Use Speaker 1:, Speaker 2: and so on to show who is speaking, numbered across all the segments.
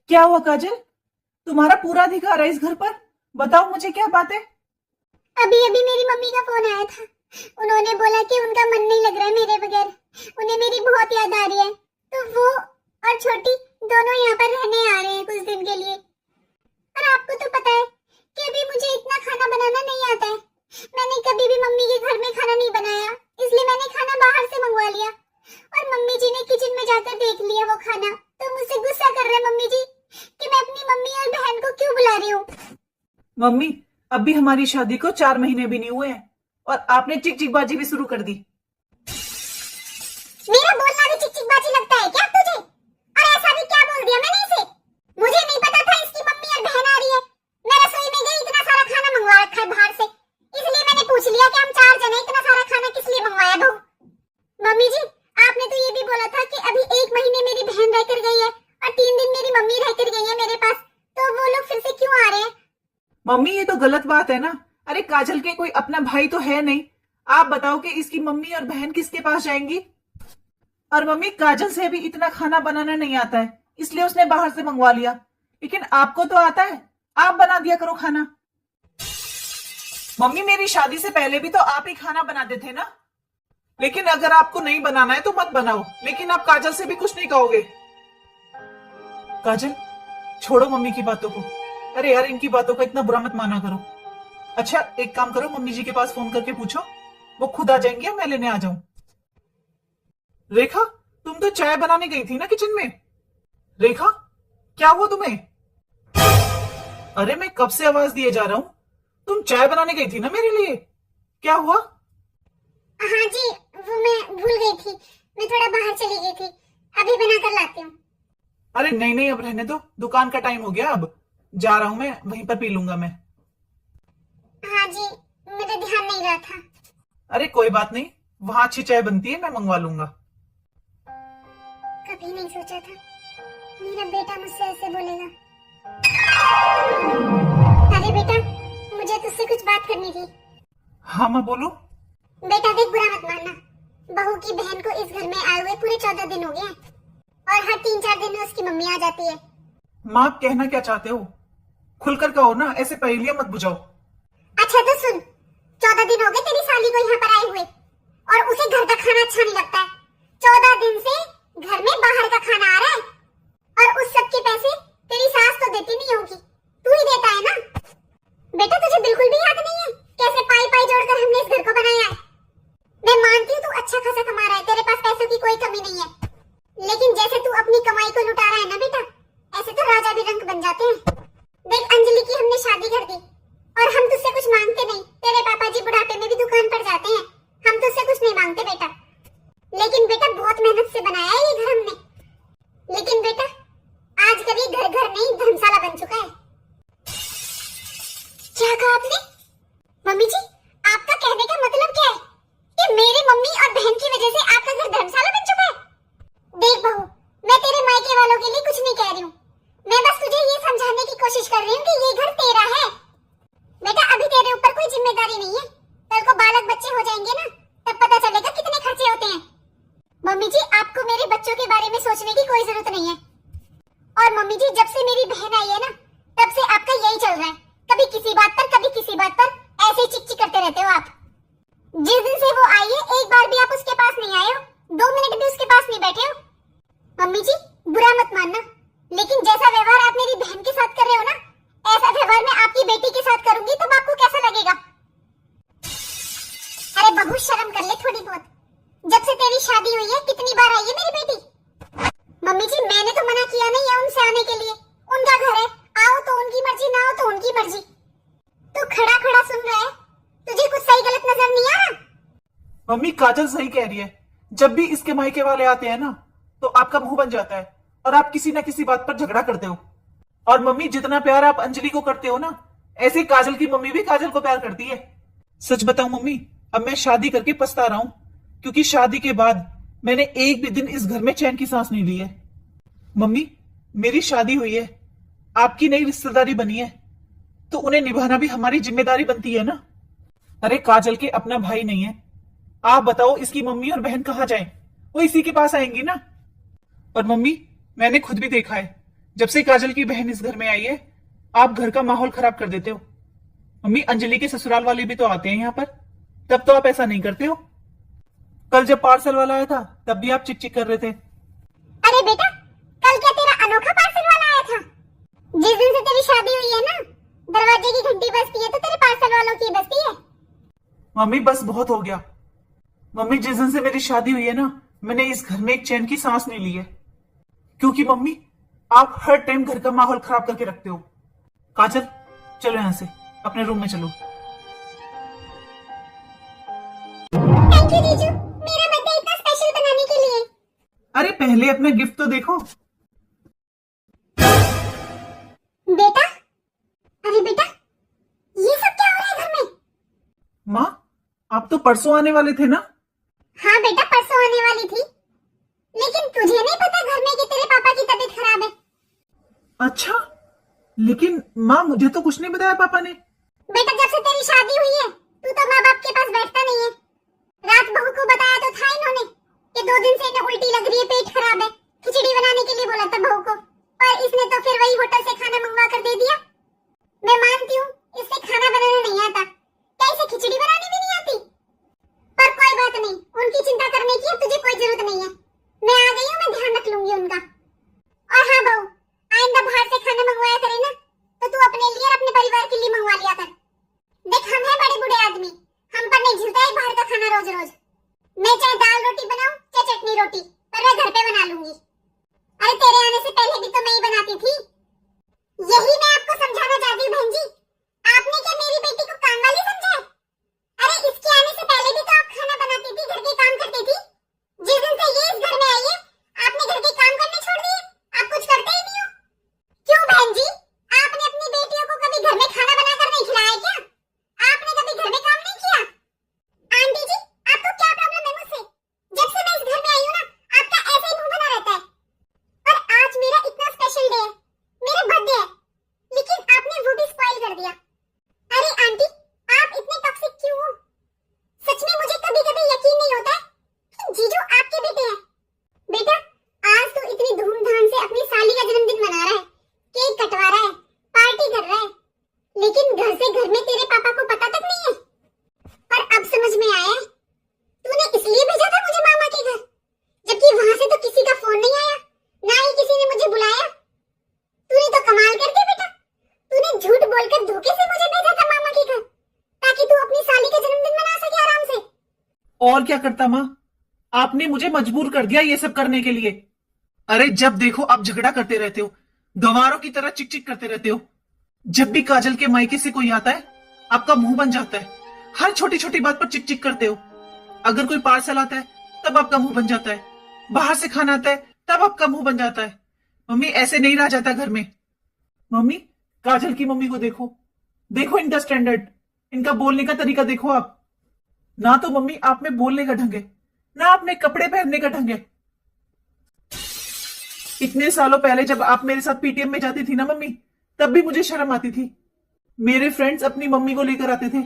Speaker 1: क्या हुआ काजल? तुम्हारा पूरा अधिकार है इस घर पर। बताओ मुझे क्या बात है।
Speaker 2: अभी अभी मेरी मम्मी का फोन आया था। उन्होंने बोला कि उनका मन नहीं लग रहा है मेरे बगैर। उन्हें मेरी बहुत याद आ रही है, तो वो और छोटी दोनों यहाँ पर रहने आ रहे हैं कुछ दिन के लिए। और आपको तो पता है कि अभी मुझे इतना खाना बनाना नहीं आता है। मैंने कभी भी मम्मी के घर में खाना नहीं बनाया, इसलिए मैंने खाना बाहर से मंगवा लिया। और मम्मी जी ने किचन में जाकर देख लिया वो खाना, तो मुझसे गुस्सा कर रहे मम्मी जी कि मैं अपनी मम्मी और बहन को क्यों बुला रही हूँ।
Speaker 1: मम्मी, अभी हमारी शादी को 4 महीने भी नहीं हुए हैं और आपने चिकचिकबाजी भी शुरू कर दी।
Speaker 2: मेरा बोलना भी चिकचिकबाजी लगता है क्या तुझे? और ऐसा भी क्या बोल दिया मैंने इसे? मुझे नहीं पता था इसकी मम्मी और बहन आ रही है। मैं रसोई में गई, इतना सारा खाना मंगवा रखा है बाहर से, इसलिए मैंने पूछ लिया कि हम 4 जने, इतना सारा खाना किस लिए मंगवाया बहू? मम्मी जी, आपने तो ये भी बोला था कि अभी 1 महीने मेरी बहन रहकर गई है और 3 दिन मेरी मम्मी रहकर गई है मेरे पास, तो वो लोग फिर से क्यों आ रहे हैं?
Speaker 1: मम्मी, ये तो गलत बात है ना। अरे काजल के कोई अपना भाई तो है नहीं। आप बताओ कि इसकी मम्मी और बहन किसके पास जाएंगी? और मम्मी, काजल से भी इतना खाना बनाना नहीं आता है, इसलिए उसने बाहर से मंगवा लिया। लेकिन आपको तो आता है, आप बना दिया करो खाना। मम्मी, मेरी शादी से पहले भी तो आप ही खाना बनाते थे ना। लेकिन अगर आपको नहीं बनाना है तो मत बनाओ, लेकिन आप काजल से भी कुछ नहीं कहोगे। काजल, छोड़ो मम्मी की बातों को। अरे यार, इनकी बातों का इतना बुरा मत माना करो। अच्छा, एक काम करो, मम्मी जी के पास फोन करके पूछो, वो खुद आ जाएंगे या मैं लेने आ जाऊं? रेखा, तुम तो चाय बनाने गई थी ना किचन में। रेखा, क्या हुआ तुम्हें? अरे मैं कब से आवाज दिए जा रहा हूं। तुम चाय बनाने गई थी ना मेरे लिए, क्या हुआ?
Speaker 2: हाँ जी, वो मैं भूल गई थी, मैं थोड़ा बाहर चली गई थी, अभी बना कर लाती हूँ।
Speaker 1: अरे नहीं नहीं, अब रहने दो, दुकान का टाइम हो गया, अब जा रहा हूं मैं, वहीं पर पी लूंगा मैं।
Speaker 2: हाँ जी, मेरा ध्यान नहीं रहा था।
Speaker 1: अरे कोई बात नहीं, वहां अच्छी चाय बनती है, मैं मंगवा लूंगा।
Speaker 2: कभी नहीं सोचा था मेरा बेटा मुझसे ऐसे बोलेगा। अरे बेटा, मुझे तुझसे कुछ बात करनी थी।
Speaker 1: हाँ माँ, बोलो।
Speaker 2: बेटा देख, बुरा मत मानना, बहू की बहन को इस घर में आए हुए पूरे 14 दिन हो गए हैं और हर 3-4 दिन में उसकी मम्मी आ जाती है।
Speaker 1: माँ, आप कहना क्या चाहते हो? खुलकर कहो ना, ऐसे पहेलियां मत बुझाओ।
Speaker 2: अच्छा तो सुन, 14 दिन हो गए तेरी साली को यहाँ पर आए हुए और उसे घर का खाना अच्छा नहीं लगता है। 14 दिन से घर में बाहर का खाना आ रहा है और उस सब के पैसे तेरी सास तो देती नहीं होगी, तू ही देता है ना। बेटा तुझे बिल्कुल भी याद नहीं है कैसे पाई पाई जोड़कर हमने इस घर को बनाया है। मैं मानती हूँ तू अच्छा खासा कमा रहा है, तेरे पास पैसों की कोई कमी नहीं है, लेकिन जैसे तू अपनी कमाई को लुटा रहा है ना बेटा, ऐसे तो राजा भी रंक बन जाते हैं। देख, अंजलि की हमने शादी कर दी और हम तुझसे कुछ मांगते नहीं। तेरे पापा जी बुढ़ापे में भी दुकान पर जाते हैं, हम तुझसे कुछ नहीं मांगते बेटा। लेकिन बेटा बहुत मेहनत से बनाया है ये घर हमने। लेकिन बेटा आजकल ये घर घर नहीं धर्मशाला बन चुका है। क्या कहा आपने? मम्मी जी, आपका कहने का मतलब क्या है कि मेरी मम्मी और बहन की वजह से आपका घर धर्मशाला बन चुका है? देख बहू, मैं तेरे मायके वालों के लिए कुछ नहीं कह रही हूँ, मैं बस तुझे ये समझाने की कोशिश कर रही हूँ कि ये घर तेरा है। बेटा अभी तेरे ऊपर कोई जिम्मेदारी नहीं है, कल को बालक बच्चे हो जाएंगे ना, तब पता चलेगा कितने खर्चे होते हैं। मम्मी जी, आपको मेरे बच्चों के बारे में सोचने की कोई जरूरत नहीं है। और मम्मी जी, जब से मेरी बहन आई है ना, तब से आपका यही चल रहा है, कभी किसी बात पर कभी किसी बात पर, ऐसे ही चिक चिक करते रहते हो आप। जिस दिन से वो आई है एक बार भी आप उसके पास नहीं आए हो, 2 मिनट भी उसके पास नहीं बैठे हो। मम्मी जी बुरा मत मानना, लेकिन जैसा व्यवहार आप मेरी बहन के साथ कर रहे हो ना, ऐसा व्यवहार मैं आपकी बेटी के साथ करूंगी तब आपको कैसा लगेगा? अरे बहू, शर्म कर ले थोड़ी बहुत। जब से तेरी शादी हुई है कितनी बार आई है मेरी बेटी? मम्मी जी, मैंने तो मना किया नहीं है उनसे आने के लिए, उनका घर है, आओ तो उनकी मर्जी, ना आओ तो उनकी मर्जी। तू खड़ा खड़ा सुन रहा है, तुझे कुछ सही गलत नजर नहीं आ रहा?
Speaker 1: मम्मी, काजल सही कह रही है, जब भी इसके मायके वाले आते हैं ना, तो आपका मुंह बन जाता है और आप किसी ना किसी बात पर झगड़ा करते हो। और मम्मी, जितना प्यार आप अंजलि को करते हो ना, ऐसे काजल की मम्मी भी काजल को प्यार करती है। सच बताऊं मम्मी, अब मैं शादी करके पछता रहा हूं, क्योंकि शादी के बाद मैंने एक भी दिन इस घर में चैन की सांस नहीं ली है। मम्मी, मेरी शादी हुई है, आपकी नई रिश्तेदारी बनी है, तो उन्हें निभाना भी हमारी जिम्मेदारी बनती है ना। अरे काजल के अपना भाई नहीं है, आप बताओ इसकी मम्मी और बहन कहाँ जाएं? वो इसी के पास आएंगी ना। और मम्मी, मैंने खुद भी देखा है, जब से काजल की बहन इस घर में आई है, आप घर का माहौल खराब कर देते हो। मम्मी, अंजलि के ससुराल वाले भी तो आते हैं यहाँ पर, तब तो आप ऐसा नहीं करते हो। कल जब पार्सल वाला आया था तब भी आप चिक चिक कर रहे थे।
Speaker 2: अरे बेटा, कल क्या तेरा अनोखा पार्सल वाला आया था? जिस दिन से तेरी शादी हुई है ना, दरवाजे की घंटी बजती है तो तेरे पार्सल वालों की बजती है।
Speaker 1: मम्मी बस बहुत हो गया। मम्मी, जिस दिन से मेरी शादी हुई है ना, मैंने इस घर में एक चैन की सांस नहीं ली है। क्योंकि मम्मी, आप हर टाइम घर का माहौल खराब करके रखते हो। काजल, चलो यहां से, अपने रूम में चलो।
Speaker 2: थैंक यू जीजू, मेरा बर्थडे इतना स्पेशल बनाने के लिए।
Speaker 1: अरे पहले अपना गिफ्ट तो देखो।
Speaker 2: बेटा, अरे बेटा, ये सब क्या हो रहा है घर में?
Speaker 1: माँ, आप तो परसों आने वाले थे ना?
Speaker 2: हाँ बेटा, परसों आने वाली थी, लेकिन तुझे नहीं पता घर में कि तेरे पापा की तबीयत खराब है।
Speaker 1: अच्छा, लेकिन माँ मुझे तो कुछ नहीं बताया पापा ने।
Speaker 2: बेटा, जब से तेरी शादी हुई है तू तो माँ बाप के पास बैठता नहीं है। रात बहू को बताया तो था इन्होंने कि 2 दिन से इन्हें उल्टी लग रही है, पेट खराब है, खिचड़ी बनाने के लिए बोला था बहू को, और इसने तो फिर वही होटल से खाना मंगवा कर दे दिया। मैं मानती हूँ इससे खाना बनाना नहीं आता, क्या इसे खिचड़ी बनानी भी नहीं आती? पर कोई बात नहीं, उनकी चिंता करने की तुझे कोई जरूरत नहीं है। मैं आ गई हूँ, मैं ध्यान रख लूंगी उनका। और हाँ बहू, आइंदा बाहर से खाना मंगवाया करे ना तो तू अपने लिए और अपने परिवार के लिए मंगवा लिया कर। देख, हम हैं बड़े बूढ़े आदमी, हम पर नहीं झिलता है बाहर का खाना रोज रोज। मैं चाहे दाल रोटी बनाऊं चाहे चटनी रोटी, पर मैं घर पे बना लूंगी। अरे तेरे आने से पहले भी तो मैं ही बनाती थी। यही मैं आपको समझाना चाहती हूँ बहन जी, आपने क्या मेरी बेटी को काम वाली समझा है? अरे इसके आने से पहले भी तो आप खाना बनाती थी, घर के काम करती थी। जिस दिन से ये इस घर में आई है, आपने घर के काम करने छोड़ दिए, आप कुछ करते ही नहीं हो। क्यों बहन जी, आपने अपनी बेटियों को कभी घर में खाना बनाकर नहीं खिलाया क्या? आपने कभी घर में काम नहीं किया? आंटी जी, आपको क्या प्रॉब्लम है मुझसे? जब से मैं इस घर में आई हूँ ना, आपका ऐसे ही मुंह बना रहता है। और आज मेरा इतना स्पेशल डे है, मेरा बर्थडे है, लेकिन आपने वो भी स्पॉइल कर दिया। अरे आंटी, आप इतने टॉक्सिक क्यों हो? सच में मुझे कभी कभी यकीन नहीं होता है कि जीजू आपके बेटे हैं। बेटा, आज तो इतनी धूमधाम से अपनी साली का जन्मदिन मना रहा है, केक कटवा रहा है, पार्टी कर रहा है, लेकिन घर से घर में तेरे पापा को पता तक नहीं है। और अब समझ में आया है, तूने इसलिए भेजा था मुझे मामा के घर, जबकि वहां से तो किसी का फोन नहीं आया, ना ही किसी ने मुझे बुलाया। तूने तो कमाल कर दिया बेटा, तूने झूठ बोलकर धोखे से मुझे भेजा था मामा के घर, ताकि तू अपनी साली का जन्मदिन मना सके आराम से।
Speaker 1: और क्या करता माँ, आपने मुझे मजबूर कर दिया ये सब करने के लिए। अरे जब देखो आप झगड़ा करते रहते हो, गंवारों की तरह चिक चिक करते रहते हो। जब भी काजल के मायके से कोई आता है, आपका मुंह बन जाता है। हर छोटी छोटी बात पर चिक चिक करते हो। अगर कोई पार्सल आता है तब आपका मुंह बन जाता है, बाहर से खाना आता है तब आपका मुंह बन जाता है। मम्मी, ऐसे नहीं रह जाता घर में। मम्मी, काजल की मम्मी को देखो, देखो इनका स्टैंडर्ड, इनका बोलने का तरीका देखो आप। ना तो मम्मी आप में बोलने का ढंग है, ना आपने कपड़े पहनने का ढंग है। इतने सालों पहले जब आप मेरे साथ पीटीएम में जाती थी ना मम्मी, तब भी मुझे शर्म आती थी। मेरे फ्रेंड्स अपनी मम्मी को लेकर आते थे,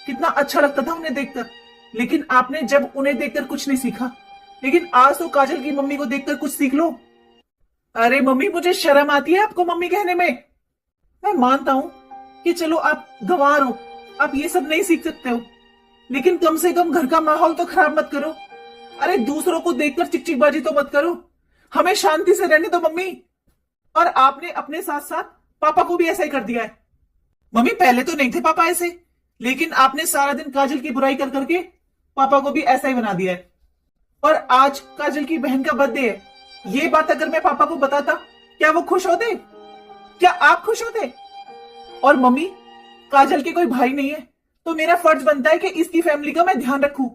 Speaker 1: कितना अच्छा लगता था उन्हें देखकर। लेकिन आपने जब उन्हें देखकर कुछ नहीं सीखा, लेकिन आज तो काजल की मम्मी को देखकर कुछ सीख लो। अरे मम्मी, मुझे शर्म आती है आपको मम्मी कहने में। मैं मानता हूं कि चलो आप गंवार हो, आप ये सब नहीं सीख सकते हो, लेकिन कम से कम घर का माहौल तो खराब मत करो। अरे दूसरों को देखकर चिकचिकबाजी तो मत करो, हमें शांति से रहने दो मम्मी। और आपने अपने साथ साथ पापा को भी ऐसा ही कर दिया है। मम्मी, पहले तो नहीं थे पापा ऐसे, लेकिन आपने सारा दिन काजल की बुराई कर करके पापा को भी ऐसा ही बना दिया है। और आज काजल की बहन का बर्थडे है, ये बात अगर मैं पापा को बताता, क्या वो खुश होते? क्या आप खुश होते? और मम्मी, काजल के कोई भाई नहीं है, तो मेरा फर्ज बनता है कि इसकी फैमिली का मैं ध्यान रखूं।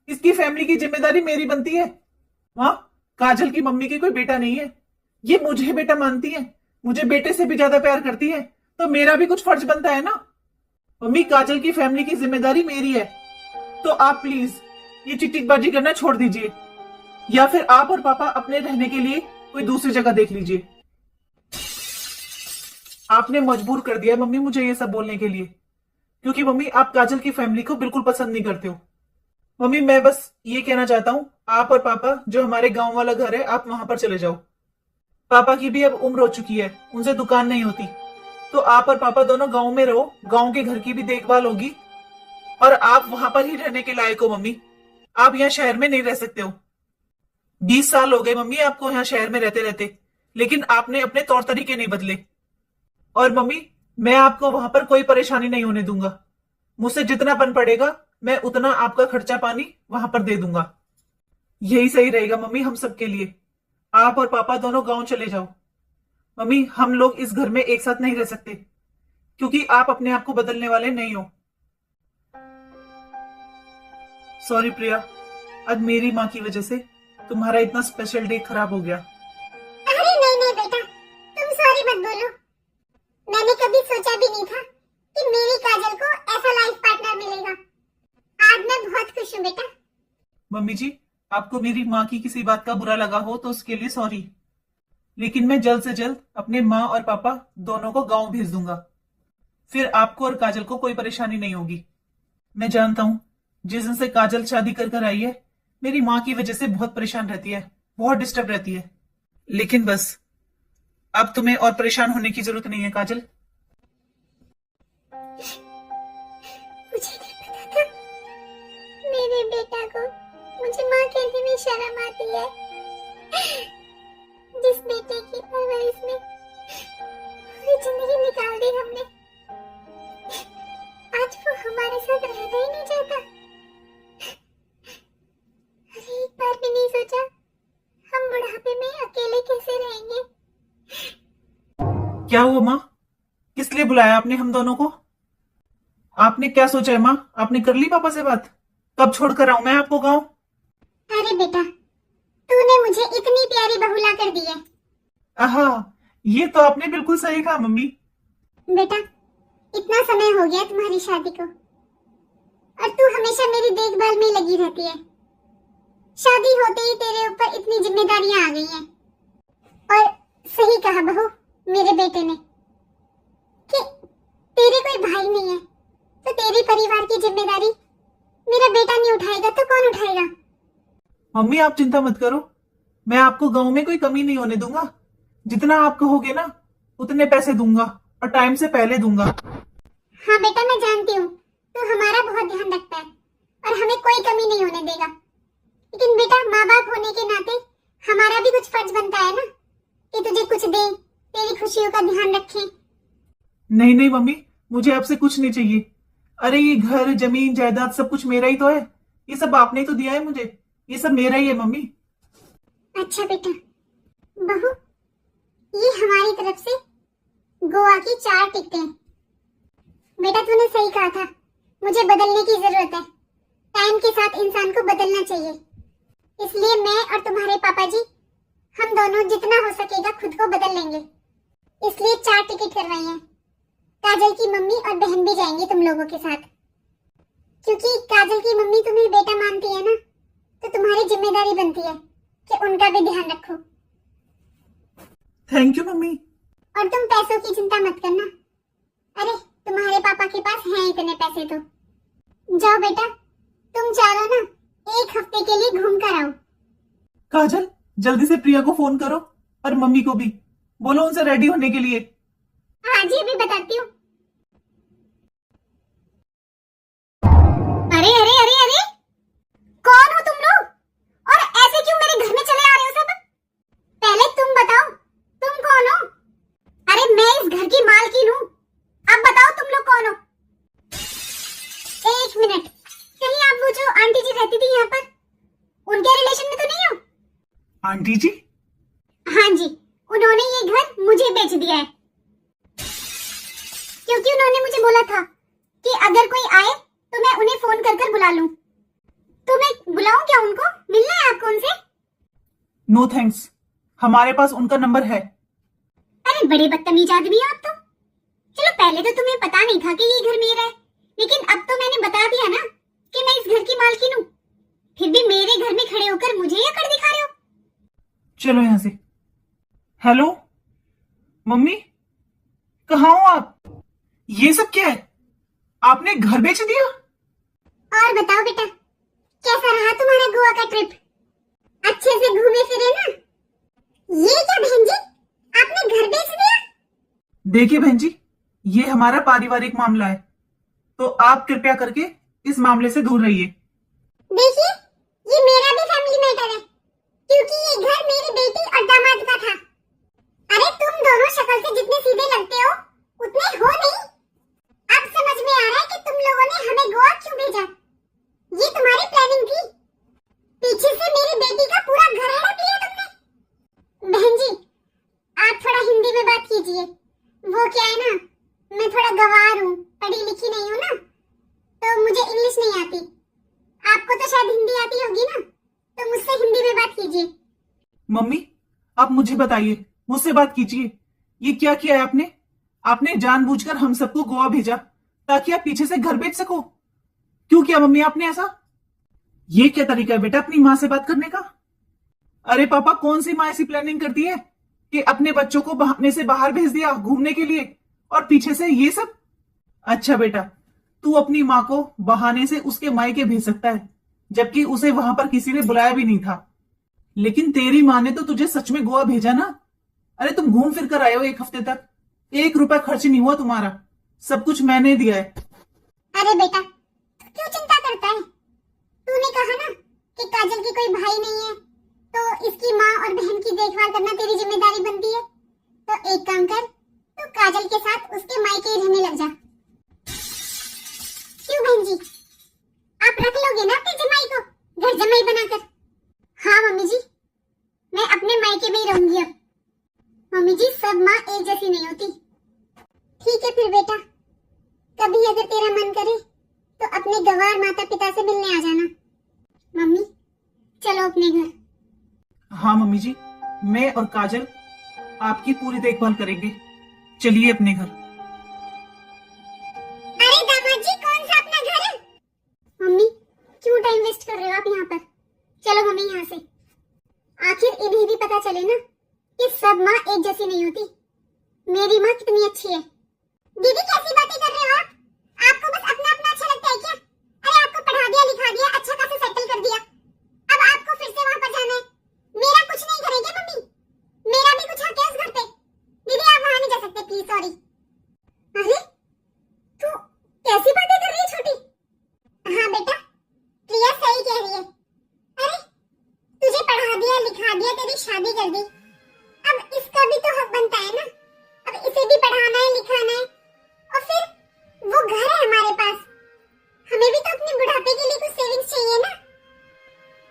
Speaker 1: इसकी फैमिली की जिम्मेदारी मेरी बनती है। हाँ, काजल की मम्मी के कोई बेटा नहीं है, ये मुझे बेटा मानती है, मुझे बेटे से भी ज्यादा प्यार करती है, तो मेरा भी कुछ फर्ज बनता है ना। मम्मी, काजल की फैमिली की जिम्मेदारी मेरी है, तो आप प्लीज ये चिकचिकबाजी करना छोड़ दीजिए, या फिर आप और पापा अपने रहने के लिए कोई दूसरी जगह देख लीजिए। आपने मजबूर कर दिया मम्मी मुझे ये सब बोलने के लिए, क्योंकि मम्मी आप काजल की फैमिली को बिल्कुल पसंद नहीं करते हो। मम्मी, मैं बस ये कहना चाहता हूँ, आप और पापा जो हमारे गांव वाला घर है, आप वहां पर चले जाओ। पापा की भी अब उम्र हो चुकी है, उनसे दुकान नहीं होती। तो आप और पापा दोनों गांव में रहो, गांव के घर की भी देखभाल होगी। और आप वहां पर ही रहने के लायक हो मम्मी, आप यहाँ शहर में नहीं रह सकते हो। 20 साल हो गए मम्मी आपको यहाँ शहर में रहते रहते, लेकिन आपने अपने तौर तरीके नहीं बदले। और मम्मी, मैं आपको वहां पर कोई परेशानी नहीं होने दूंगा। मुझसे जितना बन पड़ेगा मैं उतना आपका खर्चा पानी वहां पर दे दूंगा। यही सही रहेगा मम्मी हम सबके लिए। आप और पापा दोनों गांव चले जाओ। मम्मी, हम लोग इस घर में एक साथ नहीं रह सकते, क्योंकि आप अपने आप को बदलने वाले नहीं हो। सॉरी प्रिया, आज मेरी माँ की वजह से तुम्हारा इतना स्पेशल डे खराब हो गया।
Speaker 2: अरे नहीं नहीं बेटा, तुम सॉरी मत बोलो। मैंने कभी सोचा भी नहीं था कि मेरी काजल को ऐसा लाइफ पार्टनर मिलेगा। आज मैं बहुत खुश हूँ बेटा।
Speaker 1: मम्मी जी, आपको मेरी माँ की किसी बात का बुरा लगा हो तो उसके लिए सॉरी, लेकिन मैं जल्द से जल्द अपने माँ और पापा दोनों को गांव भेज दूंगा। फिर आपको और काजल को कोई परेशानी नहीं होगी। मैं जानता हूँ जिस दिन से काजल शादी कर कर आई है, मेरी माँ की वजह से बहुत परेशान रहती है, बहुत डिस्टर्ब रहती है। लेकिन बस अब तुम्हें और परेशान होने की जरूरत नहीं है काजल।
Speaker 2: मुझे नहीं पता था मेरे बेटा को मुझे माँ कहने में शर्म आती है। जिस बेटे की परवरिश में पूरी जिंदगी निकाल दी हमने, आज वो हमारे साथ रहना ही नहीं चाहता। अरे एक बार भी नहीं सोचा हम बुढ़ापे में अकेले कैसे रहेंगे।
Speaker 1: क्या हुआ माँ, किस लिए बुलाया आपने हम दोनों को? आपने क्या सोचा है माँ? आपने कर ली पापा से बात? कब छोड़कर आऊं मैं आपको गाँव?
Speaker 2: अरे बेटा, तूने मुझे इतनी प्यारी बहू ला कर दी है।
Speaker 1: आहा, ये तो आपने बिल्कुल सही कहा मम्मी।
Speaker 2: बेटा, इतना समय हो गया तुम्हारी शादी को और तू हमेशा मेरी देखभाल में लगी रहती है। शादी होते ही तेरे ऊपर इतनी जिम्मेदारियां आ गई हैं। और सही कहा बहू मेरे बेटे ने कि तेरे कोई भाई नहीं है, तो तेरी परिवार की जिम्मेदारी मेरा बेटा नहीं उठाएगा तो कौन उठाएगा?
Speaker 1: मम्मी आप चिंता मत करो, मैं आपको गांव में कोई कमी नहीं होने दूंगा। जितना आप कहोगे ना उतने पैसे दूंगा, और टाइम से पहले दूंगा।
Speaker 2: हाँ बेटा, मैं जानती हूँ तू हमारा बहुत ध्यान रखता है और हमें कोई कमी नहीं होने देगा। लेकिन बेटा, माँ बाप होने के नाते हमारा भी कुछ फर्ज बनता है ना कि तुझे कुछ दे, तेरी खुशियों का ध्यान रखें।
Speaker 1: नहीं नहीं मम्मी, मुझे आपसे कुछ नहीं चाहिए। अरे ये घर जमीन जायदाद सब कुछ मेरा ही तो है, ये सब आपने ही तो दिया है मुझे, ये सब मेरा ही है मम्मी।
Speaker 2: अच्छा बेटा, बहू ये हमारी तरफ से गोवा की 4 टिकटें। बेटा तूने सही कहा था, मुझे बदलने की जरूरत है। टाइम के साथ इंसान को बदलना चाहिए। इसलिए मैं और तुम्हारे पापा जी हम दोनों जितना हो सकेगा खुद को बदल लेंगे। इसलिए 4 टिकट करवाई हैं। काजल की मम्मी और बहन भी जाएंगी तुम लोगों के साथ, क्योंकि काजल की मम्मी तुम्हें बेटा मानती है ना, तो तुम्हारी जिम्मेदारी बनती है कि उनका भी ध्यान रखो।
Speaker 1: Thank you mummy.
Speaker 2: और तुम पैसों की चिंता मत करना। अरे तुम्हारे पापा के पास हैं इतने पैसे तो। जाओ बेटा, तुम चारों ना 1 हफ्ते के लिए घूम कर आओ।
Speaker 1: काजल, जल्दी से प्रिया को फोन करो और मम्मी को भी बोलो उनसे रेडी होने के लिए।
Speaker 2: हाँ जी, अभी बताती हूँ। अरे अरे अरे अरे, कौन हो तुम लोग और ऐसे क्यों मेरे घर में चले आ रहे हो सब? पहले तुम बताओ तुम कौन हो? अरे मैं इस घर की मालकिन हूँ, अब बताओ तुम लोग कौन हो? 1 मिनट, कहीं आप वो जो आंटी जी रहती थी यहाँ पर, उनके रिलेशन में तो नहीं हो?
Speaker 1: आंटी जी?
Speaker 2: हाँ जी, उन्होंने ये घर मुझे बेच दिया है, क्योंकि उन्होंने मुझे बोला था कि अगर कोई आए तो मैं उन्हें फोन कर कर बुला लूं। तो मैं बुलाऊं क्या उनको? मिलना है आपको उनसे?
Speaker 1: नो थैंक्स, हमारे पास उनका नंबर है।
Speaker 2: अरे बड़े बदतमीज आदमी हो आप तो। चलो पहले तो तुम्हें पता नहीं था कि ये घर मेरा है, लेकिन अब तो मैंने बता दिया ना कि मैं इस घर की मालकिन हूँ, फिर भी मेरे घर में खड़े होकर मुझे ये कर दिखा रहे हो।
Speaker 1: चलो यहां से। हेलो मम्मी, कहाँ हो आप? ये सब क्या है? आपने घर बेच दिया?
Speaker 2: और बताओ बेटा, कैसा रहा तुम्हारा गोवा का ट्रिप? अच्छे से घूमे फिरे ना? ये क्या बहन जी, आपने घर बेच दिया?
Speaker 1: देखिए बहन जी, ये हमारा पारिवारिक मामला है, तो आप कृपया करके इस मामले से दूर रहिए।
Speaker 2: देखिए, ये मेरा भी फैमिली मैटर है, क्योंकि ये घर मेरी बेटी और दामाद का था। अरे तुम दोनों शक्ल से जितने सीधे लगते हो उतने हो नहीं। अब समझ में आ रहा है कि तुम लोगों ने हमें गोवा क्यों भेजा। ये तुम्हारी प्लानिंग थी। पीछे से मेरी बेटी का पूरा घर हड़प लिया तुमने। बहन जी, आप थोड़ा हिंदी में बात कीजिए। वो क्या है ना, मैं थोड़ा गंवार हूँ, पढ़ी लिखी नहीं हूँ ना, तो मुझे इंग्लिश नहीं आती। आपको तो शायद हिंदी आती होगी ना, तो मुझसे हिंदी में बात कीजिए।
Speaker 1: मम्मी, आप मुझे बताइए, मुझसे बात कीजिए। ये क्या किया है आपने? आपने जानबूझकर हम सबको गोवा भेजा ताकि आप पीछे से घर बेच सको। क्यों किया मम्मी आपने ऐसा? ये क्या तरीका है बेटा अपनी माँ से बात करने का? अरे पापा, कौन सी माँ ऐसी प्लानिंग करती है कि अपने बच्चों को बहाने से बाहर भेज दिया घूमने के लिए और पीछे से ये सब? अच्छा बेटा, तू अपनी माँ को बहाने से उसके मायके भेज सकता है, जबकि उसे वहां पर किसी ने बुलाया भी नहीं था। लेकिन तेरी माँ ने तो तुझे सच में गोवा भेजा ना। अरे तुम घूम फिर कर आए हो 1 हफ्ते तक, 1 रुपया खर्च नहीं हुआ तुम्हारा, सब कुछ मैंने दिया है।
Speaker 2: अरे बेटा, तू क्यों चिंता करता है? तूने कहा ना कि काजल की कोई भाई नहीं है, तो इसकी माँ और बहन की देखभाल करना तेरी जिम्मेदारी बनती है। तो एक काम कर, तू काजल के साथ उसके मायके रहने लग जा। क्यों बहन जी, आप रख लोगे ना अपने जमाई को घर जमाई बनाकर? हाँ मम्मी जी, मैं अपने मायके में ही रहूंगी अब। मम्मी जी, सब माँ एक जैसी नहीं होती। ठीक है फिर बेटा, कभी अगर तेरा मन करे तो अपने गंवार माता पिता से मिलने आ जाना। मम्मी, चलो अपने घर।
Speaker 1: हाँ मम्मी जी, मैं और काजल आपकी पूरी देखभाल करेंगे। चलिए अपने घर।
Speaker 2: अरे दामाद जी, कौन सा अपना घर है? मम्मी, क्यों टाइम वेस्ट कर रहे हो आप यहाँ पर? चलो मम्मी यहाँ से। आखिर इन्हें भी पता चले ना कि सब माँ एक जैसी नहीं होती। मेरी माँ कितनी अच्छी है। दीदी, कैसी बातें कर रहे हो आप? आपको बस अपना अपना अच्छा लगता है क्या? अरे आपको पढ़ा दिया, लिखा दिया, अच्छा खासा सेटल कर दिया, अब आपको फिर से वहां पर जाना है। मेरा कुछ नहीं करेंगे मम्मी, मेरा भी कुछ हक है उस घर पे। दीदी, आप वहां नहीं जा सकते, प्लीज, सॉरी। अरे तू कैसी बातें कर रही है छोटी? हाँ बेटा, प्रिया सही कह रही है। अरे तुझे पढ़ा दिया, लिखा दिया, तेरी शादी कर दी, अब इसका भी तो हक बनता है ना। अब इसे भी पढ़ाना है, लिखाना है, और फिर वो घर है हमारे पास। हमें भी तो अपने बुढ़ापे के लिए कुछ सेविंग्स चाहिए ना।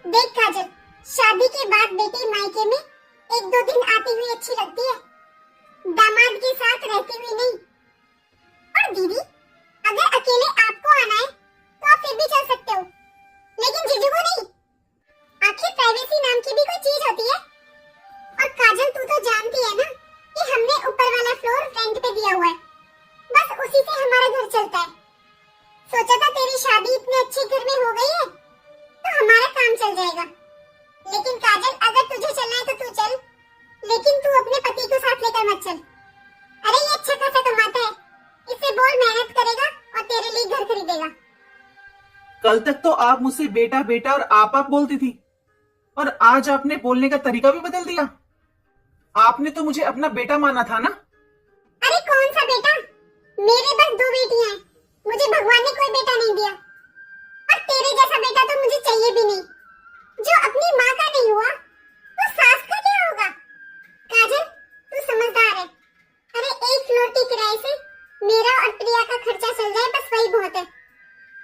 Speaker 2: देख काजल, शादी के बाद बेटी मायके में 1-2 दिन आती हुई अच्छी लगती है, दामाद के साथ रहती हुई नहीं। और दीदी, अगर अकेले आपको आना है तो आप फिर भी चल सकते हो, लेकिन जीजू को नहीं। आखिर प्राइवेसी नाम की भी कोई चीज होती है। और काजल, तू तो जानती है ना कि हमने ऊपर वाला फ्लोर रेंट पे दिया हुआ है, बस उसी से हमारा घर चलता है। सोचा था तेरी शादी इतने अच्छे घर में हो गई है तो हमारा काम चल जाएगा। लेकिन काजल, अगर तुझे चलना है तो तू चल, लेकिन तू अपने पति को साथ लेकर मत चल। अरे ये अच्छा खासा कमाता है, इससे बोल मेहनत करेगा और तेरे लिए घर खरीदेगा।
Speaker 1: कल तक तो आप मुझसे बेटा बेटा और आप बोलती थी, और आज आपने बोलने का तरीका भी बदल दिया। आपने तो मुझे अपना बेटा माना था ना।
Speaker 2: अरे कौन सा बेटा? मेरे बस 2 बेटियां हैं, मुझे भगवान ने कोई बेटा नहीं दिया। और तेरे जैसा बेटा तो मुझे चाहिए भी नहीं। जो अपनी माँ का नहीं हुआ तो सास का क्या होगा? काजल, तू समझदार है। अरे 1 फ्लोर के किराए से मेरा और प्रिया का खर्चा चल जाए, बस वही बहुत है।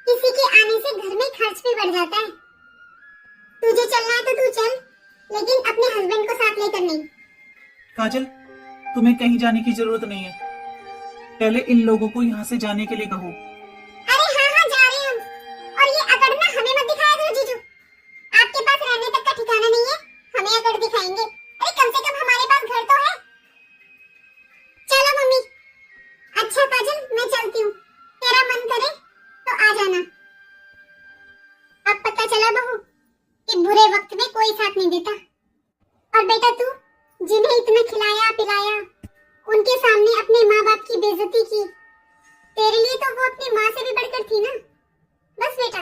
Speaker 2: किसी के आने से घर में खर्च भी बढ़ जाता है। तुझे चलना है तो तू चल, लेकिन अपने हस्बैंड को साथ लेकर नहीं।
Speaker 1: काजल, तुम्हें कहीं जाने की जरूरत नहीं है, पहले इन लोगों को यहाँ से जाने के लिए कहो।
Speaker 2: अरे हाँ हाँ, जा रहे हैं हम। और ये अकड़ना हमें मत दिखाया करो जीजू, आपके पास रहने तक का ठिकाना नहीं है, हमें अकड़ दिखाएंगे। अरे कम से कम हमारे पास घर तो है। चलो मम्मी। अच्छा काजल, मैं चलती हूँ, तेरा मन करे तो आ जाना। अब पता चला बहू कि बुरे वक्त में कोई साथ नहीं देता। और बेटा तू, जिन्हें इतना खिलाया पिलाया, उनके सामने अपने माँ बाप की बेइज्जती की, तेरे लिए तो वो अपनी माँ से भी बढ़कर थी ना। बस बेटा,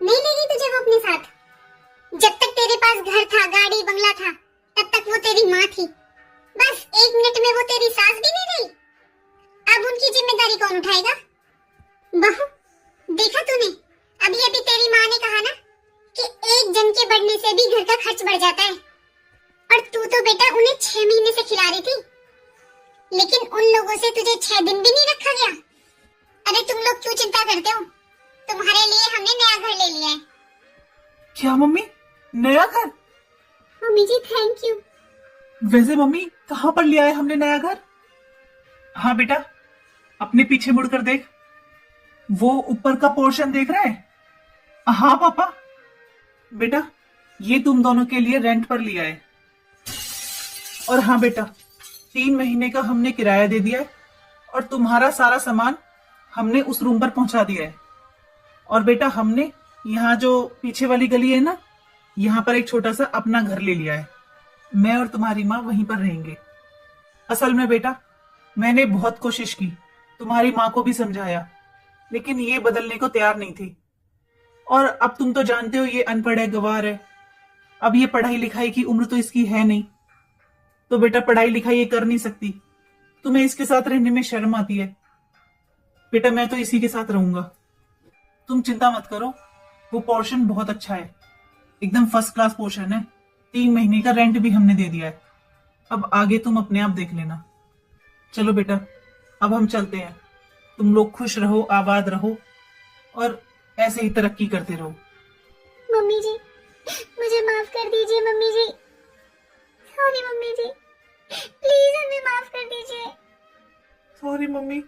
Speaker 2: नहीं लेगी तुझे वो अपने साथ। जब तक तेरे पास घर था, गाड़ी बंगला था, तब तक वो तेरी माँ थी। बस 1 मिनट में वो तेरी सास भी नहीं रही। अब उनकी जिम्मेदारी कौन उठाएगा? बहू, देखा तूने, अभी अभी तेरी माँ ने कहा ना कि एक जन के बढ़ने से भी घर का खर्च बढ़ जाता है। और तू तो बेटा उन्हें 6 महीने से खिला रही थी, लेकिन उन लोगों से तुझे 6 दिन भी नहीं रखा गया। अरे तुम लोग क्यों चिंता करते हो? तुम्हारे लिए हमने नया घर ले लिया है।
Speaker 1: क्या मम्मी, नया घर?
Speaker 2: Mummy ji thank you.
Speaker 1: वैसे मम्मी कहाँ पर लिया है हमने नया घर? हाँ बेटा, अपने पीछे मुड़कर देख, वो ऊपर का पोर्शन देख रहा है? हाँ पापा। बेटा ये तुम दोनों के लिए रेंट पर लिया है। और हाँ बेटा, 3 महीने का हमने किराया दे दिया है और तुम्हारा सारा सामान हमने उस रूम पर पहुंचा दिया है। और बेटा हमने यहाँ जो पीछे वाली गली है ना, यहाँ पर एक छोटा सा अपना घर ले लिया है। मैं और तुम्हारी माँ वहीं पर रहेंगे। असल में बेटा मैंने बहुत कोशिश की, तुम्हारी माँ को भी समझाया, लेकिन ये बदलने को तैयार नहीं थी। और अब तुम तो जानते हो ये अनपढ़ है, गवार है। अब ये पढ़ाई लिखाई की उम्र तो इसकी है नहीं, तो बेटा पढ़ाई लिखाई ये कर नहीं सकती। तुम्हें इसके साथ रहने में शर्म आती है। बेटा मैं तो इसी के साथ रहूंगा, तुम चिंता मत करो। वो पोर्शन बहुत अच्छा है, एकदम फर्स्ट क्लास पोर्शन है। 3 महीने का रेंट भी हमने दे दिया है। अब आगे तुम अपने आप देख लेना। चलो बेटा अब हम चलते हैं। तुम लोग खुश रहो, आबाद रहो और ऐसे ही तरक्की करते रहो।
Speaker 2: मम्मी जी मुझे माफ कर दीजिए। Mummy ji sorry. Mummy ji please हमें माफ कर दीजिए।
Speaker 1: सॉरी मम्मी,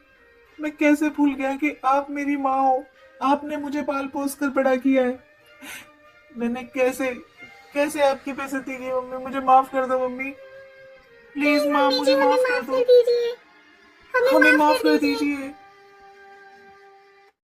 Speaker 1: मैं कैसे भूल गया कि आप मेरी माँ हो। आपने मुझे पाल पोस कर बड़ा किया है। मैंने कैसे कैसे आपकी बेइज्जती की मम्मी, मुझे माफ कर दो मम्मी। प्लीज माँ
Speaker 2: मम्मी जी
Speaker 1: मुझे
Speaker 2: हमें
Speaker 1: माफ कर
Speaker 2: माफ
Speaker 1: दो।
Speaker 2: कर दीजिए।
Speaker 1: हमें माफ कर दीजिए।